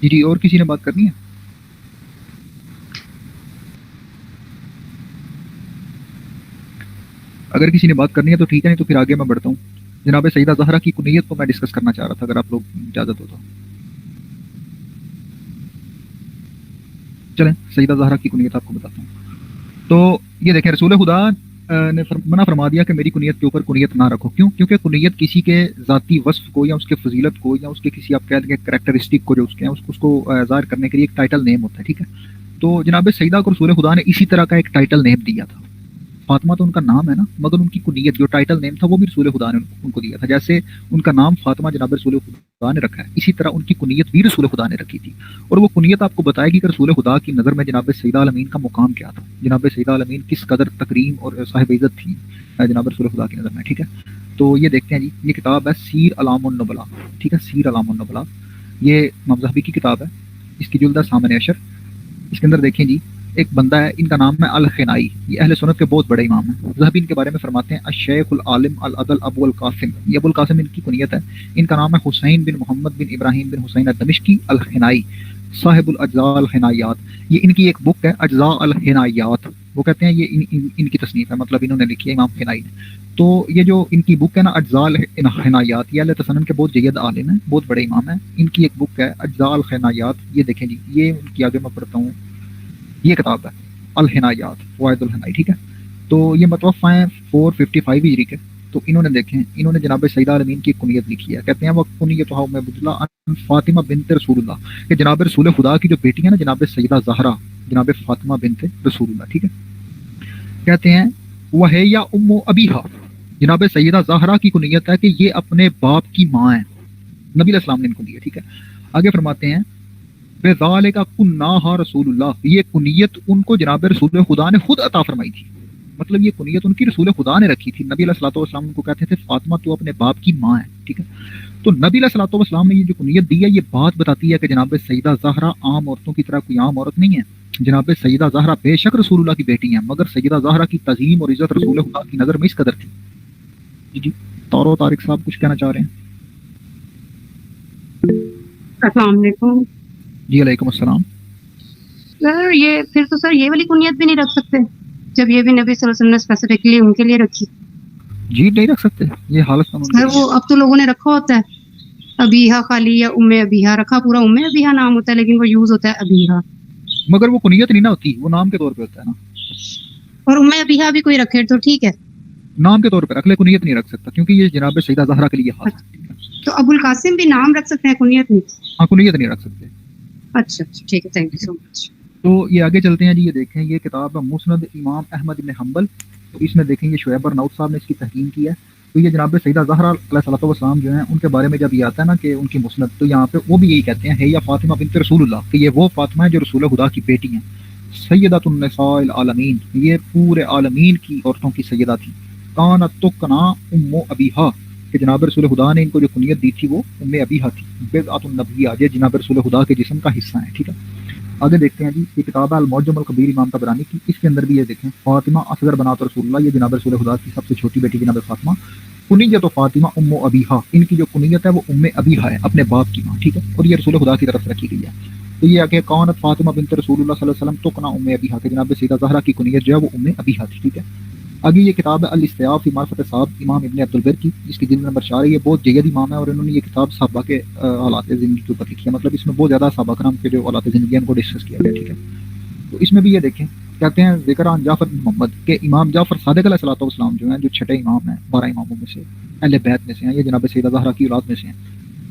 جی جی، اور کسی نے بات کرنی ہے؟ اگر کسی نے بات کرنی ہے تو ٹھیک ہے، نہیں تو پھر آگے میں بڑھتا ہوں. جناب سیدہ زہرا کی کنیت کو میں ڈسکس کرنا چاہ رہا تھا، اگر آپ لوگ اجازت ہو تو. چلیں سیدہ زہرا کی کنیت آپ کو بتاتا ہوں. تو یہ دیکھیں، رسول خدا نے منع فرما دیا کہ میری کنیت کے اوپر کنیت نہ رکھو. کیوں؟ کیونکہ کنیت کسی کے ذاتی وصف کو یا اس کے فضیلت کو یا اس کے کسی آپ کہہ دیں کریکٹرسٹک کو جو اس کے ہیں اس کو ظاہر کرنے کے لیے ایک ٹائٹل نیم ہوتا ہے. ٹھیک ہے، تو جناب سیدہ کو رسول خدا نے اسی طرح کا ایک ٹائٹل نیم دیا تھا. فاطمہ تو ان کا نام ہے نا، مگر ان کی کنیت جو ٹائٹل نیم تھا وہ بھی رسول خدا نے ان کو دیا تھا. جیسے ان کا نام فاطمہ جناب رسول خدا نے رکھا ہے، اسی طرح ان کی کنیت بھی رسول خدا نے رکھی تھی. اور وہ کنیت آپ کو بتائے گی کہ رسول خدا کی نظر میں جناب سیدہ عالمین کا مقام کیا تھا، جناب سیدہ عالمین کس قدر تکریم اور صاحب عزت تھی جناب رسول خدا کی نظر میں. ٹھیک ہے، تو یہ دیکھتے ہیں جی، یہ کتاب ہے سیر علام النبلا. ٹھیک ہے، سیر علام النبلا یہ امام ذہبی کی کتاب ہے، اس کی جلد ہے ثامن عشر. اس کے اندر دیکھیں جی، ایک بندہ ہے، ان کا نام ہے الخنائی. یہ اہل سنت کے بہت بڑے امام ہیں. ذہبی ان کے بارے میں فرماتے ہیں الشیخ العالم العدل ابو القاسم. یہ ابو القاسم ان کی کنیت ہے. ان کا نام ہے حسین بن محمد بن ابراہیم بن حسین الدمشقی الخنائی صاحب الاجزاء الخنائیات. یہ ان کی ایک بک ہے اجزاء الخنائیات. وہ کہتے ہیں یہ ان کی تصنیف ہے، مطلب انہوں نے لکھی ہے امام خنائی نے. تو یہ جو ان کی بک ہے نا اجزاء الخنائیات، یہ اہل تسنن کے بہت جید عالم ہیں، بہت بڑے امام ہیں. ان کی ایک بک ہے اجزاء الخنائیات. یہ دیکھیں جی، یہ ان کی آگے میں پڑھتا ہوں، یہ کتاب ہے الحنایات فوائد الحنائی. ٹھیک ہے، تو یہ متوفہ ہیں 455 ہجری کے. تو انہوں نے دیکھیں، انہوں نے جناب سیدہ عالمین کی کنیت لکھی ہے. کہتے ہیں وہ کنیت ام عبداللہ فاطمہ بنت رسول اللہ، کہ جناب رسول خدا کی جو بیٹی ہے نا جناب سیدہ زہرا جناب فاطمہ بنت رسول اللہ. ٹھیک ہے، کہتے ہیں وہ ہے یا ام ابیہا، جناب سیدہ زہرا کی کنیت ہے کہ یہ اپنے باپ کی ماں ہیں. نبی علیہ السلام نے ان کو دی ہے. ٹھیک ہے، آگے فرماتے ہیں بذالک کناہا رسول اللہ، یہ کنیت ان کو جناب رسول خدا نے خود عطا فرمائی تھی. مطلب یہ کنیت ان کی رسول خدا نے رکھی تھی. نبی علیہ الصلوۃ والسلام ان کو کہتے تھے فاطمہ تو اپنے باپ کی ماں ہے. ٹھیک ہے، تو نبی علیہ الصلوۃ والسلام نے یہ جو کنیت دی ہے، یہ بات بتاتی ہے کہ جناب سیدہ زہرا عام عورتوں کی طرح کوئی عام عورت نہیں ہے. جناب سیدہ زہرا بے شک رسول اللہ کی بیٹی ہیں، مگر سیدہ زہرا کی تعظیم اور عزت رسول خدا کی نظر میں اس قدر تھی. جی جی، طارق صاحب کچھ کہنا چاہ رہے ہیں؟ السلام علیکم. جی علیکم السلام. سر یہ پھر تو سر یہ والی کنیت بھی نہیں رکھ سکتے جب یہ بھی نبی صلی اللہ علیہ وسلم نے اسپیسیفکلی ان کے لیے رکھی؟ جی نہیں رکھ سکتے، یہ حالت سر وہ اب تو لوگوں نے رکھا ہوتا ہے ابیہا خالی یا ام ابیہا، رکھا پورا ام ابیہا نام ہوتا ہے لیکن وہ یوز ہوتا ہے ابیہا. مگر وہ کنیت نہیں نہ ہوتی، وہ نام کے طور پہ ہوتا ہے نا. اور ام ابیہا بھی کوئی رکھے تو ٹھیک ہے، نام کے طور پہ رکھ لے، کنیت نہیں رکھ سکتا، کیونکہ یہ جناب سیدہ زہرا کے لیے خاص ہے. تو ابو القاسم بھی نام رکھ سکتے ہیں، کنیت نہیں؟ ہاں کنیت نہیں رکھ سکتے. اچھا ٹھیک ہے، تھینک یو سو مچ. تو یہ آگے چلتے ہیں جی. یہ دیکھیں، یہ کتاب ہے مسند امام احمد بن حنبل. تو اس میں دیکھیں یہ شعیب ارناؤت صاحب نے اس کی تحقیق کی ہے. تو یہ جناب سیدہ زہرا علیہ الصلوۃ والسلام جو ہیں ان کے بارے میں جب یہ آتا ہے نا کہ ان کی مسند، تو یہاں پہ وہ بھی یہی کہتے ہیں ہے یا فاطمہ بنت رسول اللہ، کہ یہ وہ فاطمہ ہے جو رسول خدا کی بیٹی ہیں. سیدۃ النساء العالمین، یہ پورے عالمین کی عورتوں کی سیدہ تھی. کانت تکنا ام ابیہا، کہ جناب رسول خدا نے ان کو جو کنیت دی تھی وہ ام ابیہا تھی. بضعۃ النبیہ، یہ جناب رسول خدا کے جسم کا حصہ ہیں. ٹھیک ہے، آگے دیکھتے ہیں جی. یہ کتاب ہے المعجم الکبیر امام طبرانی کی. اس کے اندر بھی یہ دیکھیں فاطمہ اصغر بنات رسول اللہ، یہ جناب رسول خدا کی سب سے چھوٹی بیٹی جناب فاطمہ. کنیت و فاطمہ ام ابیہا، ان کی جو کنیت ہے وہ ام ابیہا ہے، اپنے باپ کی ماں. ٹھیک ہے، اور یہ رسول خدا کی طرف رکھی گئی ہے. تو یہ کہ کانت فاطمہ بنت رسول اللہ صلی اللہ علیہ وسلم تکنا ام ابیہا، کہ جناب سیدہ زہرا کی کنیت جو ہے وہ ام ابیہا تھی. ٹھیک ہے، آگے یہ کتاب ہے الاستیاب فی معرفت صاحب امام ابن عبد البر کی، جس کی جلد نمبر 4 ہے. یہ بہت جید امام ہے اور انہوں نے یہ کتاب صحابہ کے حالات زندگی کے اوپر لکھی ہے. مطلب اس میں بہت زیادہ صحابہ کرام کے جو حالات زندگی ان کو ڈسکس کیا گیا. ٹھیک ہے، تو اس میں بھی یہ دیکھیں کہتے ہیں ذکر عن جعفر بن محمد، کہ امام جعفر صادق علیہ الصلوۃ والسلام جو ہیں جو چھٹے امام ہیں 12 اماموں میں سے، اہل بیت میں سے ہیں، یہ جناب سیدہ زہرا کی اولاد میں سے ہیں،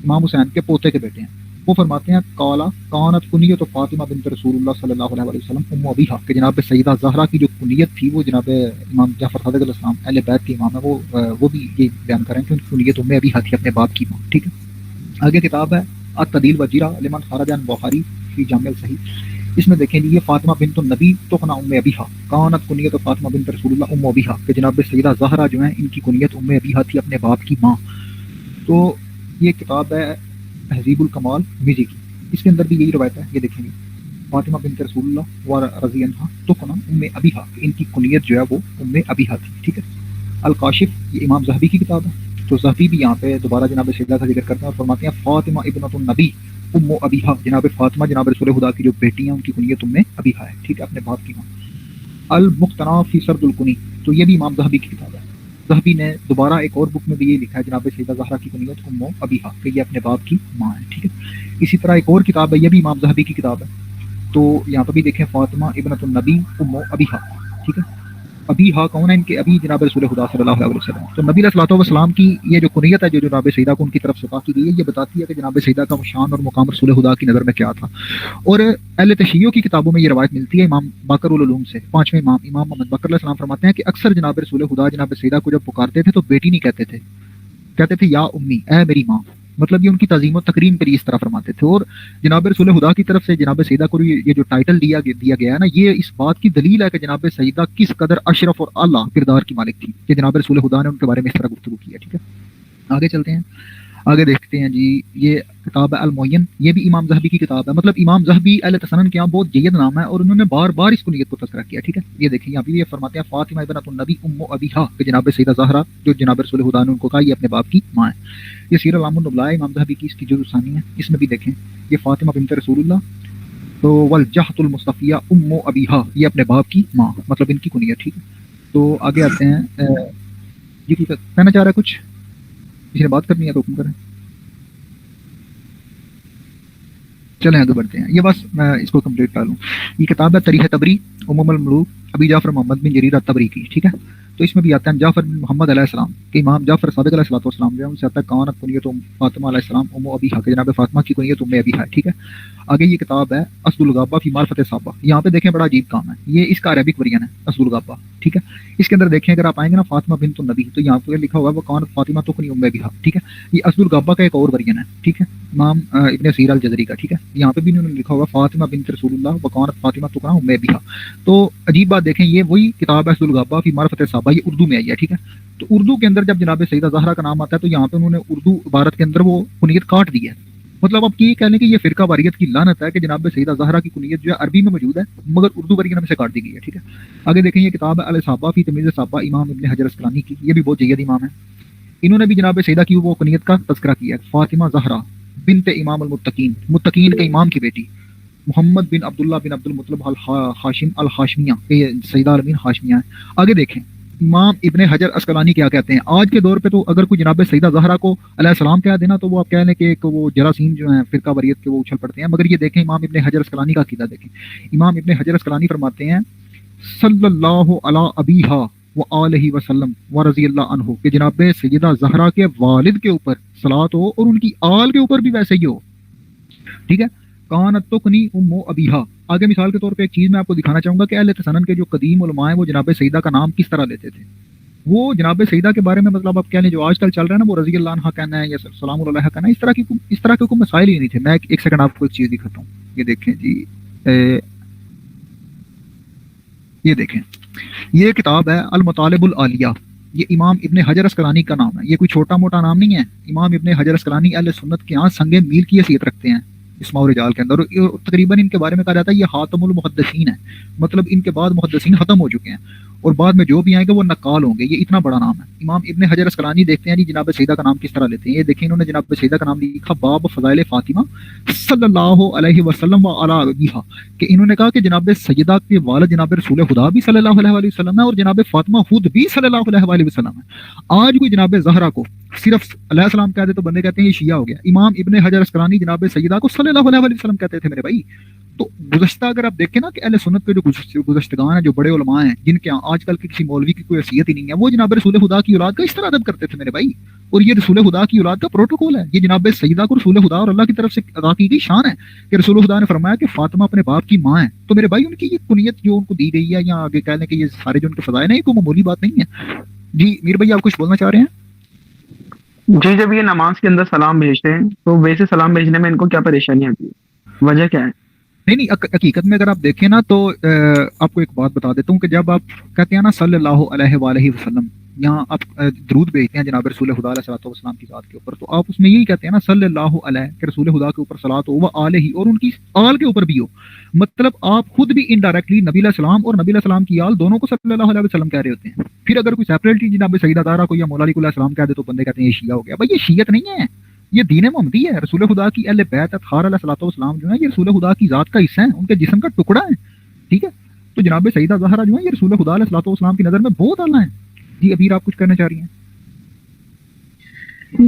امام حسین کے پوتے کے بیٹے ہیں. وہ فرماتے ہیں قالا کانت کنیت فاطمہ بنت رسول اللہ صلی اللہ علیہ وسلم ام ابیہا، کہ جناب سیدہ زہرا کی جو کنیت تھی وہ جناب امام جعفر صادق علیہ السلام اہل بیت کے امام ہیں، وہ بھی یہ بیان کریں کہ ان کی کنیت ام ابیہا تھی، اپنے باپ کی ماں. ٹھیک ہے، آگے کتاب ہے التدیل وجیرہ لمن خرج عن بخاری فی جامع الصحیح. اس میں دیکھیں یہ فاطمہ بنت النبی تکنا ام ابیہا، کانت کنیت فاطمہ بنت رسول اللہ ام ابیہا، کہ جناب سیدہ زہرا جو ہیں ان کی کنیت ام ابیہا تھی، اپنے باپ کی ماں. تو یہ کتاب ہے تہذیب الکمال مزی کی. اس کے اندر بھی یہی روایت ہے. یہ دیکھیں گے فاطمہ بنت رسول اللہ و رضی عنہا تکنا ام ابیہا، ان کی کنیت جو ہے وہ ام ابیہا تھی. ٹھیک ہے، الکاشف یہ امام ذہبی کی کتاب ہے. تو ذہبی بھی یہاں پہ دوبارہ جناب سیدہ کا ذکر کرتے ہیں اور فرماتے ہیں فاطمہ ابنۃ النبی ام ابیہا جناب فاطمہ جناب رسول خدا کی جو بیٹی ہیں ان کی کنیت ام ابیہا ہے، ٹھیک ہے، اپنے باپ کی ماں۔ المقتنع فی سرد الکنی، تو یہ بھی امام ذہبی کی کتاب ہے۔ ذہبی نے دوبارہ ایک اور بک میں بھی یہ لکھا ہے جناب سیدہ زہرا کی کنیت ام ابیہا کہ یہ اپنے باپ کی ماں ہے، ٹھیک ہے۔ اسی طرح ایک اور کتاب ہے، یہ بھی امام ذہبی کی کتاب ہے، تو یہاں پہ بھی دیکھیں فاطمہ ابنۃ النبی ام ابیہا، ٹھیک ہے۔ ابیہا کون ہے؟ ان کے ابی جناب رسول خدا صلی اللہ علیہ وسلم۔ تو نبی علیہ الصلوۃ والسلام کی یہ جو کنیت ہے جو جناب سیدہ کو ان کی طرف سے عطا کی گئی ہے، یہ بتاتی ہے کہ جناب سیدہ کا شان اور مقام رسول خدا کی نظر میں کیا تھا۔ اور اہل تشیع کی کتابوں میں یہ روایت ملتی ہے امام باقر العلوم سے، پانچویں امام امام محمد باقر علیہ السلام فرماتے ہیں کہ اکثر جناب رسول خدا جناب سیدہ کو جب پکارتے تھے تو بیٹی نہیں کہتے تھے، کہتے تھے یا امی، اے میری ماں، مطلب یہ ان کی تعظیم و تکریم کے لیے اس طرح فرماتے تھے۔ اور جناب رسول خدا کی طرف سے جناب سیدہ کو یہ جو ٹائٹل دیا گیا ہے نا، یہ اس بات کی دلیل ہے کہ جناب سیدہ کس قدر اشرف اور اعلیٰ کردار کی مالک تھی کہ جناب رسول خدا نے ان کے بارے میں اس طرح گفتگو کی ہے، ٹھیک ہے۔ آگے چلتے ہیں، آگے دیکھتے ہیں جی، یہ کتاب ہے المعین، یہ بھی امام ذہبی کی کتاب ہے۔ مطلب امام ذہبی اہل تسنن کے یہاں بہت جید نام ہے اور انہوں نے بار بار اس کنیت کو تذکرہ کیا، ٹھیک ہے۔ یہ دیکھیں یہاں بھی یہ فرماتے ہیں فاطمہ ابنۃ النبی ام ابیہا کہ جناب سیدہ زہرا جو جناب رسول خدا نے ان کو کہا یہ اپنے باپ کی ماں ہے۔ یہ سیر اعلام النبلاء امام ذہبی کی اس کی جزء ثانی ہے، اس میں بھی دیکھیں یہ فاطمہ بنت رسول اللہ تو والجہۃ المصطفیہ ام ابیہا، یہ اپنے باپ کی ماں، مطلب ان کی کنیت، ٹھیک ہے۔ تو آگے آتے ہیں، یہ کہنا چاہ رہا ہے کچھ، کسی نے بات کرنی ہے تو حکم کریں، چلیں آگے بڑھتے ہیں۔ یہ بس میں اس کو کمپلیٹ کر لوں۔ یہ کتاب ہے تاریخ تبری عموم الملوک ابی جعفر محمد بن جریر الطبری کی، ٹھیک ہے۔ تو اس میں بھی آتا ہے جعفر بن محمد علیہ السلام کہ امام جعفر صادق علیہ السلام جو ہے ان سے آتا ہے کانت کنیت فاطمہ علیہ السلام ام ابیہا کہ جناب فاطمہ کی کنیت ام ابیہا ہے، ٹھیک ہے۔ آگے یہ کتاب ہے اسد الغابہ فی معرفت صحابہ، یہاں پہ دیکھیں بڑا عجیب کام ہے، یہ اس کا عربک ورژن ہے اسد الغابہ، ٹھیک ہے۔ اس کے اندر دیکھیں اگر آپ آئیں گے نا فاطمہ بنت النبی تو یہاں پہ لکھا ہوگا وہ کانت فاطمہ تکنی ام ابیہا، ٹھیک ہے۔ یہ اسد الغابہ کا ایک اور ورژن ہے، ٹھیک ہے، امام ابن سیر الجزری کا، ٹھیک ہے۔ یہاں پہ بھی انہوں نے لکھا ہوگا فاطمہ بنت رسول اللہ وکانت فاطمہ تکنی ام ابیہا۔ تو عجیب بات دیکھیں، یہ وہی کتاب ہے اسد الغابہ فی معرفت صحابہ، یہ اردو میں آئی ہے، ٹھیک ہے۔ تو اردو کے اندر جب جناب سیدہ زہرا کا نام آتا ہے تو یہاں پہ انہوں نے اردو عبارت کے اندر وہ کنیت کاٹ دی ہے، مطلب آپ یہ کہہ لیں کہ یہ فرقہ واریت کی لعنت ہے کہ جناب سیدہ زہرا کی کنیت جو ہے عربی میں موجود ہے مگر اردو ورژن میں سے کاٹ دی گئی ہے، ٹھیک ہے۔ آگے دیکھیں یہ کتاب ہے الصحابہ فی تمیز الصحابہ امام ابن حجر اسقلانی کی، یہ بھی بہت جید امام ہے، انہوں نے بھی جناب سیدہ کی وہ کنیت کا تذکرہ کیا ہے فاطمہ زہرا بنت امام المتقین، متقین کے امام کی بیٹی، محمد بن عبداللہ بن عبد المطلب الہاشمیہ کہ یہ سیدہ عالمین ہاشمیہ ہیں۔ آگے دیکھیں امام ابن حجر اسقلانی کیا کہتے ہیں، آج کے دور پہ تو اگر کوئی جناب سیدہ زہرا کو علیہ السلام کہہ دینا تو وہ آپ کہہ لیں کہ وہ جراثیم جو ہیں فرقہ واریت کے وہ اچھل پڑتے ہیں، مگر یہ دیکھیں امام ابن حجر اسقلانی کا عقیدہ دیکھیں۔ امام ابن حجر اسقلانی فرماتے ہیں صلی اللہ علی ابیہا وآلہ وسلم ورضی اللہ عنہ کہ جناب سیدہ زہرا کے والد کے اوپر صلاۃ ہو اور ان کی آل کے اوپر بھی ویسے ہی ہو، ٹھیک ہے۔ کانت تکنی ام ابیہا، آگے مثال کے طور پہ ایک چیز میں آپ کو دکھانا چاہوں گا کہ اہل تسنن کے جو قدیم علماء ہیں وہ جناب سیدہ کا نام کس طرح لیتے تھے۔ وہ جناب سیدہ کے بارے میں مطلب آپ کہہ لیں جو آج کل چل رہا ہے نا وہ رضی اللہ عنہ کہنا ہے یا سلام علیہ کہنا ہے، اس طرح کے کوئی مسائل ہی نہیں تھے۔ میں ایک سیکنڈ آپ کو ایک چیز دکھاتا ہوں، یہ دیکھیں جی، یہ دیکھیں یہ کتاب ہے المطالب العالیہ، یہ امام ابن حجر اسقلانی کا نام ہے، یہ کوئی چھوٹا موٹا نام نہیں ہے۔ امام ابن حجر اسقلانی اہل سنت کے ہاں سنگ میل کی حیثیت رکھتے ہیں اسماء و رجال کے اندر، اور تقریباً ان کے بارے میں کہا جاتا ہے یہ خاتم المحدثین ہے، مطلب ان کے بعد محدثین ختم ہو چکے ہیں اور بعد میں جو بھی آئیں گے وہ نقال ہوں گے، یہ اتنا بڑا نام ہے۔ امام ابن حجر اسقلانی دیکھتے ہیں جی جناب سیدہ کا نام کس طرح لیتے ہیں، یہ دیکھیں انہوں نے جناب سیدہ کا نام لکھا باب فضائل فاطمہ صلی اللہ علیہ وسلم وعلی ابیہا کہ انہوں نے کہا کہ جناب سیدہ کے والد جناب رسول خدا بھی صلی اللہ علیہ وسلم ہے اور جناب فاطمہ خود بھی صلی اللہ علیہ وسلم ہے۔ آج کوئی جناب زہرا کو صرف علیہ السلام کہہ دے تو بندے کہتے ہیں یہ شیعہ ہو گیا۔ امام ابن حجر اسقلانی جناب سیدہ کو صلی اللہ علیہ وسلم کہتے تھے میرے بھائی۔ تو گزشتہ اگر آپ دیکھیں نا کہ اہل سنت کے جو گزشتگان ہیں، جو بڑے علماء ہیں جن کے آج کل کے کسی مولوی کی کوئی حیثیت ہی نہیں ہے، وہ جناب رسول خدا کی اولاد کا اس طرح ادب کرتے تھے میرے بھائی، اور یہ رسول خدا کی اولاد کا پروٹوکول ہے۔ یہ جناب سیدہ کو رسول خدا اور اللہ کی طرف سے ادا کی گئی شان ہے کہ رسول خدا نے فرمایا کہ فاطمہ اپنے باپ کی ماں ہے۔ تو میرے بھائی ان کی یہ کنیت جو ان کو دی گئی ہے یا آگے کہہ لیں کہ یہ سارے جو ان کے فضائل ہیں یہ کوئی معمولی بات نہیں ہے۔ جی میر بھائی آپ کچھ بولنا چاہ رہے ہیں؟ جی، جب یہ نماز کے اندر سلام بھیجتے ہیں تو ویسے سلام بھیجنے میں ان کو کیا پریشانی آتی ہے، وجہ کیا ہے؟ نہیں حقیقت میں اگر آپ دیکھیں نا تو آپ کو ایک بات بتا دیتا ہوں کہ جب آپ کہتے ہیں نا صلی اللہ علیہ وآلہ وسلم، یہاں آپ درود بھیجتے ہیں جناب رسول خدا علیہ الصلوۃ والسلام کی ذات کے اوپر، تو آپ اس میں یہی کہتے ہیں نا صلی اللہ علیہ کہ رسول خدا کے اوپر صلاۃ ہو و آلہ اور ان کی آل کے اوپر بھی ہو، مطلب آپ خود بھی انڈائریکٹلی نبی علیہ السلام اور نبی علیہ السلام کی آل دونوں کو صلی اللہ علیہ وسلم کہہ رہے ہوتے ہیں۔ پھر اگر کوئی سیپریٹلی جناب سیدہ زہرا کو یا مولا علی کو علیہ السلام کہہ دے تو بندے کہتے ہیں یہ شیعہ ہو گیا۔ بھائی یہ شیعت نہیں ہے، یہ دین محمدی ہے. رسول خدا کی اہل بیت اطہار علیہ الصلوۃ والسلام جو ہیں یہ رسول خدا کی ذات کا حصہ ہیں, ان کے جسم کا ٹکڑا ہے, ٹھیک ہے. تو جناب سیدہ زہرا جو ہے یہ رسول خدا علیہ الصلوۃ والسلام کی نظر میں بہت اعلیٰ ہیں. جی ابیر آپ کچھ کرنا چاہ رہی ہیں؟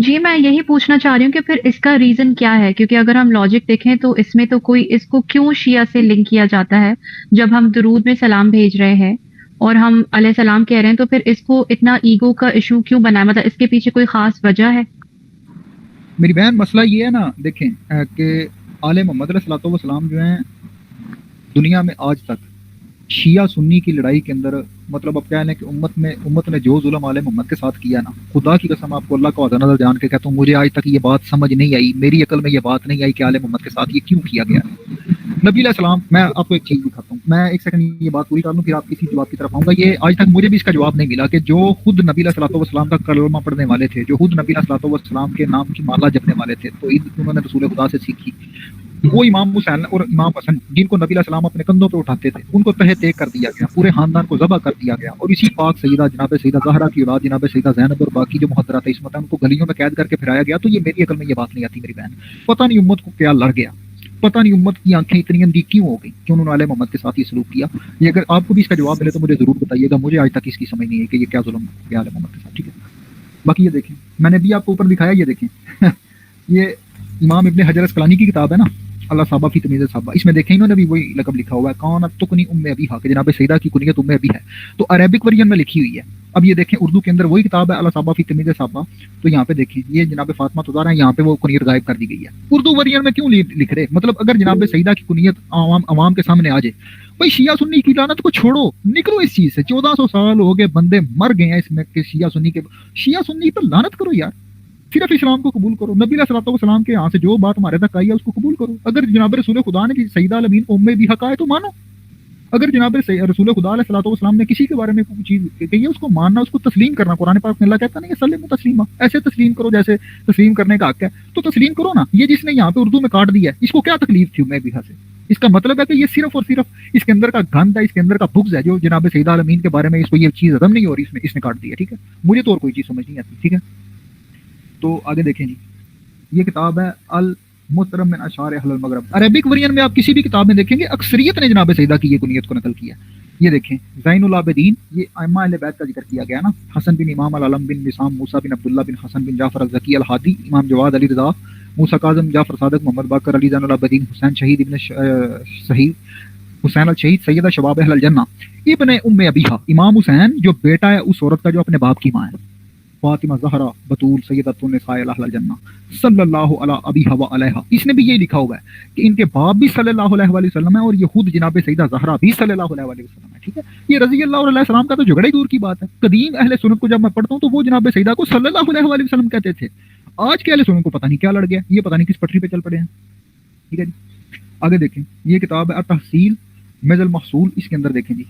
جی میں یہی پوچھنا چاہ رہی ہوں کہ پھر اس کا ریزن کیا ہے، کیونکہ اگر ہم لاجک دیکھیں تو اس میں تو کوئی اس کو کیوں شیعہ سے لنک کیا جاتا ہے جب ہم درود میں سلام بھیج رہے ہیں اور ہم علیہ السلام کہہ رہے ہیں، تو پھر اس کو اتنا ایگو کا ایشو کیوں بنا ہے؟ مطلب اس کے پیچھے کوئی خاص وجہ ہے؟ میری بہن مسئلہ یہ ہے نا، دیکھیں کہ آل محمد علیہ الصلوۃ والسلام جو ہیں دنیا میں آج تک شیعہ سنی کی لڑائی کے اندر، مطلب اب کیا ہے کہ امت نے جو ظلم آل محمد کے ساتھ کیا نا، خدا کی قسم آپ کو اللہ کا وعدہ نظر جان کے کہتا ہوں، مجھے آج تک یہ بات سمجھ نہیں آئی، میری عقل میں یہ بات نہیں آئی کہ آل محمد کے ساتھ یہ کیوں کیا گیا ہے. نبی علیہ السلام، میں آپ کو ایک چیز دکھاتا ہوں، میں ایک سیکنڈ یہ بات پوری کر لوں پھر آپ کسی جواب کی طرف آؤں گا. یہ آج تک مجھے بھی اس کا جواب نہیں ملا کہ جو خود نبی علیہ الصلوۃ والسلام کا کلمہ پڑھنے والے تھے، جو خود نبی علیہ الصلوۃ والسلام کے نام کی مالا جپنے والے تھے، تو انہوں نے رسول خدا سے سیکھی، وہ امام حسین اور امام حسن جن کو نبی علیہ السلام اپنے کندھوں پہ اٹھاتے تھے، ان کو تہہ تیگ کر دیا گیا، پورے خاندان کو ذبح کر دیا گیا، اور اسی پاک سیدہ جناب سیدہ زہرا کی اولاد جناب سیدہ زینب اور باقی جو محترمات عصمت ہیں ان کو گلیوں میں قید کر کے پھرایا گیا. تو یہ میری عقل میں یہ بات نہیں آتی میری بہن. پتہ نہیں امت کو کیا لڑ گیا، پتہ نہیں امت کی آنکھیں اتنی اندھی کیوں ہو گئی کہ انہوں نے آل محمد کے ساتھ یہ سلوک کیا. یہ اگر آپ کو بھی اس کا جواب ملے تو مجھے ضرور بتائیے گا، مجھے آج تک اس کی سمجھ نہیں ہے کہ یہ کیا ظلم کیا آل محمد کے ساتھ. ٹھیک ہے، باقی یہ دیکھیں، میں نے بھی آپ کو اوپر دکھایا، یہ دیکھیں یہ امام ابن حجر اسقلانی کی کتاب ہے نا، اللہ صحابہ فی تمیز صحابہ، اس میں دیکھیں انہوں نے بھی وہی لقب لکھا ہوا ہے، کانت تکنی ام ابیہا، کہ جناب سیدہ کی کنیت ام ابی ہے، تو عربک ورژن میں لکھی ہوئی ہے. اب یہ دیکھیں اردو کے اندر وہی کتاب ہے اللہ صحابہ فی تمیز صحابہ، تو یہاں پہ دیکھیں یہ جناب فاطمہ تزارا ہے، یہاں پہ وہ کنیت غائب کر دی گئی ہے. اردو ورژن میں کیوں لکھ رہے؟ مطلب اگر جناب سیدہ کی کنیت عوام کے سامنے آ جائے، بھائی شیعہ سنی کی لعنت کو چھوڑو، نکلو اس چیز سے. 1400 سال ہو گئے، بندے مر گئے ہیں اس میں کہ شیعہ سنی پر لعنت کرو یار، صرف اسلام کو قبول کرو. نبی علیہ الصلوۃ والسلام کے یہاں سے جو بات ہمارے تک آئی ہے اس کو قبول کرو. اگر جناب رسول خدا نے سیدہ الامین ام بھی حق ہے تو مانو. اگر جناب رسول خدا علیہ الصلوۃ والسلام نے کسی کے بارے میں کوئی چیز کہی ہے اس کو ماننا، اس کو تسلیم کرنا. قرآن پاک میں اللہ کہتا نہیں کہ سلموا تسلیما، ایسے تسلیم کرو جیسے تسلیم کرنے کا حق ہے، تو تسلیم کرو نا. یہ جس نے یہاں پہ اردو میں کاٹ دیا ہے، اس کو کیا تکلیف تھی میں بھی سے؟ اس کا مطلب ہے کہ یہ صرف اور صرف اس کے اندر کا گند ہے، اس کے اندر کا بغض ہے، جو جناب سیدہ الامین کے بارے میں اس کو یہ چیز ہضم نہیں ہو رہی، اس نے کاٹ دیا. ٹھیک ہے، مجھے تو اور کوئی چیز سمجھ نہیں آتی. ٹھیک ہے، تو آگے دیکھیں جی، یہ کتاب ہے المحترم من اشعار اہل المغرب. عربک ورژن میں آپ کسی بھی کتاب میں دیکھیں گے اکثریت نے جناب سیدہ کی یہ کنیت کو نقل کیا. یہ دیکھیں زین العابدین، یہ ائمہ اہل بیت کا ذکر کیا گیا نا، حسن بن امام العلم بن نسام، موسیٰ بن عبداللہ بن حسن بن جعفر الزکی الہادی، امام جواد علی رضا، موسیٰ کاظم، جعفر صادق، محمد باقر، علی زین العابدین، حسین شہید ابن حسین الشہید، سیدہ شباب اہل الجنہ، ابن ام ابیہا، امام حسین جو بیٹا ہے اس عورت کا جو اپنے باپ کی ماں ہے، فاطمہ زہرا بطول سیدۃ النساء اہل الجنہ صلی اللہ علی ابیہا و علیہا. اس نے بھی یہی لکھا ہوا ہے کہ ان کے باپ بھی صلی اللہ علیہ وآلہ وسلم ہے اور یہ خود جناب سیدہ زہرا بھی صلی اللہ علیہ وآلہ وسلم ہے. ٹھیک ہے، یہ رضی اللہ علیہ السلام کا تو جھگڑے دور کی بات ہے. قدیم اہل سنت کو جب میں پڑھتا ہوں تو وہ جناب سیدہ کو صلی اللہ علیہ وآلہ وسلم کہتے تھے. آج کے اہل سنت کو پتہ نہیں کیا لڑ گیا، یہ پتہ نہیں کس پٹری پہ چل پڑے ہیں. ٹھیک ہے جی، آگے دیکھیں، یہ کتاب ہے التحصیل مز المحصول، اس کے اندر دیکھیں جی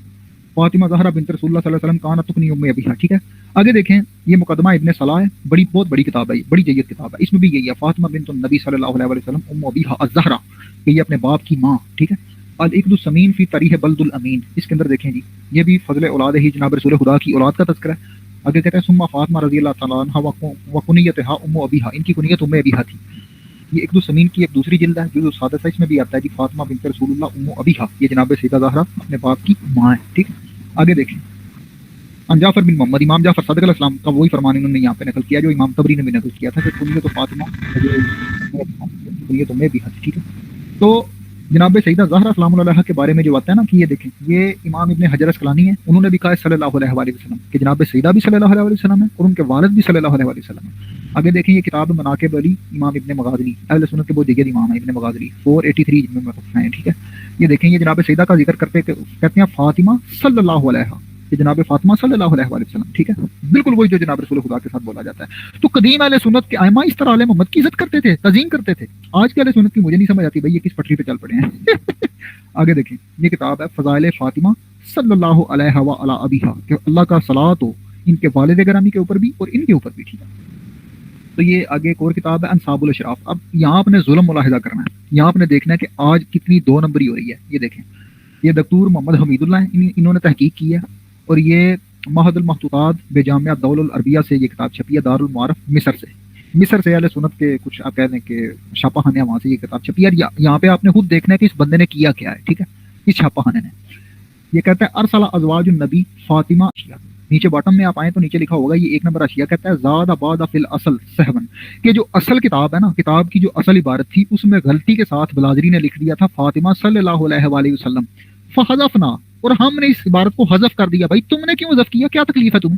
فاطمہ زہرا بنت رسول اللہ صلی اللہ علیہ وسلم کانت تکنی ام ابیہا. ٹھیک ہے، آگے دیکھیں، یہ مقدمہ ابن صلاح ہے، بہت بڑی کتاب ہے، بڑی جید کتاب ہے. اس میں بھی یہی ہے فاطمہ بنت النبی صلی اللہ علیہ وسلم ام ابیہا الزہرا، کہ یہ اپنے باپ کی ماں. ٹھیک ہے، العقد السمین فی تاریخ بلد الامین، اس کے اندر دیکھیں جی، یہ بھی فضل اولاد ہی جناب رسول خدا کی اولاد کا تذکرہ ہے. آگے کہتے ہیں ثم فاطمہ رضی اللہ تعالیٰ عنہا وکنیتہا ام ابیہا، ان کی کنیت ام ابیہا تھی. یہ عقد السمین کی ایک دوسری جلد ہے جو سادسہ، اس میں بھی آتا ہے جی فاطمہ بنت رسول اللہ ام ابیہا، یہ جناب سیدہ زہرا اپنے باپ کی ماں ہے. ٹھیک ہے، آگے دیکھیں، ان جعفر بن محمد، امام جعفر صادق علیہ السلام کا وہی فرمان انہوں نے یہاں پہ نقل کیا جو امام طبری نے بھی نقل کیا تھا کہ کنیت فاطمہ کنیت ام ابیہا. ٹھیک ہے، تو جناب سیدہ زہرا سلام اللہ علیہ کے بارے میں جو آتا ہے نا کہ یہ دیکھیں، یہ امام ابن حجر اسقلانی ہے، انہوں نے بھی کہا ہے صلی اللہ علیہ وآلہ وسلم کہ جناب سیدہ بھی صلی اللہ علیہ وآلہ وسلم ہے اور ان کے والد بھی صلی اللہ علیہ وآلہ وسلم ہے. آگے دیکھیں، یہ کتاب مناقب علی امام ابن مغازلی، اہل سنت کے بہت دیگر امام ہیں ابن مغازلی، 483 جن میں متفق ہیں. ٹھیک ہے، یہ دیکھیں، یہ جناب سیدہ کا ذکر کرتے کہتے ہیں فاطمہ صلی اللہ علیہ، کہ جناب فاطمہ صلی اللہ علیہ وآلہ وسلم. ٹھیک ہے، بالکل وہی جو جناب رسول خدا کے ساتھ بولا جاتا ہے. تو قدیم اہل سنت کے ائمہ اس طرح آل محمد کی عزت کرتے تھے، تعظیم کرتے تھے. آج کے اہل سنت کی مجھے نہیں سمجھ آتی بھائی یہ کس پٹری پہ چل پڑے ہیں. آگے دیکھیں، یہ کتاب ہے فضائل فاطمہ صلی اللہ علیہ وعلی ابیہا، کہ اللہ کا صلاۃ ہو ان کے والد گرامی کے اوپر بھی اور ان کے اوپر بھی. ٹھیک ہے، تو یہ آگے ایک اور کتاب ہے انصاب الاشراف. اب یہاں آپ نے ظلم ملاحظہ کرنا ہے، یہاں آپ نے دیکھنا ہے کہ آج کتنی 2 نمبری ہو رہی ہے. یہ دیکھیں، یہ دکتور محمد حمید اللہ ہیں، انہوں نے تحقیق کی ہے اور یہ معہد المحطوطات بجامعہ دول العربیہ سے یہ کتاب چھپی ہے، دار المعارف مصر سے. مصر سے اہل سنت کے کچھ آپ کہہ دیں کہ چھاپا خانے وہاں سے یہ کتاب چھپی. یار یہاں پہ آپ نے خود دیکھنا ہے کہ اس بندے نے کیا کیا ہے, ٹھیک ہے, اس چھاپا خانے نے. یہ کہتا ہے ارسلہ ازواج النبی فاطمہ اشیاء, نیچے باٹم میں آپ آئیں تو نیچے لکھا ہوگا یہ 1 نمبر اشیاء. کہتا ہے زاد آباد فی الاصل سہون, کہ جو اصل کتاب ہے نا, کتاب کی جو اصل عبارت تھی اس میں غلطی کے ساتھ بلادری نے لکھ دیا تھا فاطمہ صلی اللہ علیہ وآلہ وسلم, فحذفنا, اور ہم نے اس عبارت کو حذف کر دیا. بھائی تم نے کیوں حذف کیا, کیا تکلیف ہے تمہیں؟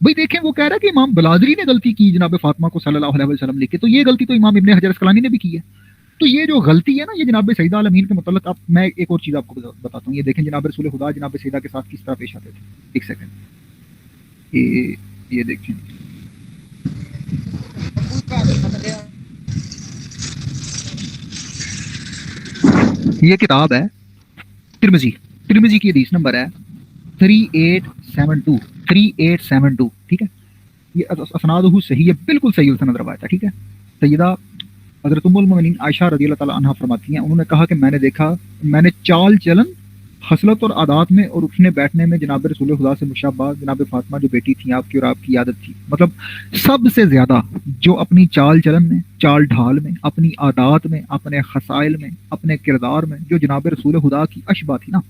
بھائی دیکھیں وہ کہہ رہا ہے کہ امام بلادری نے غلطی کی جناب فاطمہ کو صلی اللہ علیہ وسلم لکھ کے, تو یہ غلطی تو امام ابن حجر اسقلانی نے بھی کی ہے. تو یہ جو غلطی ہے نا یہ جناب سیدہ عالمین کے متعلق, اب میں ایک اور چیز آپ کو بتاتا ہوں. یہ دیکھیں جناب رسول خدا جناب سیدہ کے ساتھ کس طرح پیش آتے تھے. ایک سیکنڈ, یہ دیکھیں, یہ کتاب ہے ترمذی کی حدیث نمبر ہے 3872, ٹھیک ہے. یہ اسنادہ صحیح ہے, بالکل صحیح السند روایت ہے, ٹھیک ہے. سیدہ حضرت ام المؤمنین عائشہ رضی اللہ تعالی عنہا فرماتی ہیں, انہوں نے کہا کہ میں نے چال چلن, خصلت اور عادات میں اور اٹھنے بیٹھنے میں جناب رسول خدا سے مشابہ جناب فاطمہ جو بیٹی تھی آپ کی اور آپ کی عادت تھی, مطلب سب سے زیادہ جو اپنی چال چلن میں, چال ڈھال میں, اپنی عادات میں, اپنے خصائل میں, اپنے کردار میں جو جناب رسول خدا کی اشبہ تھی نا,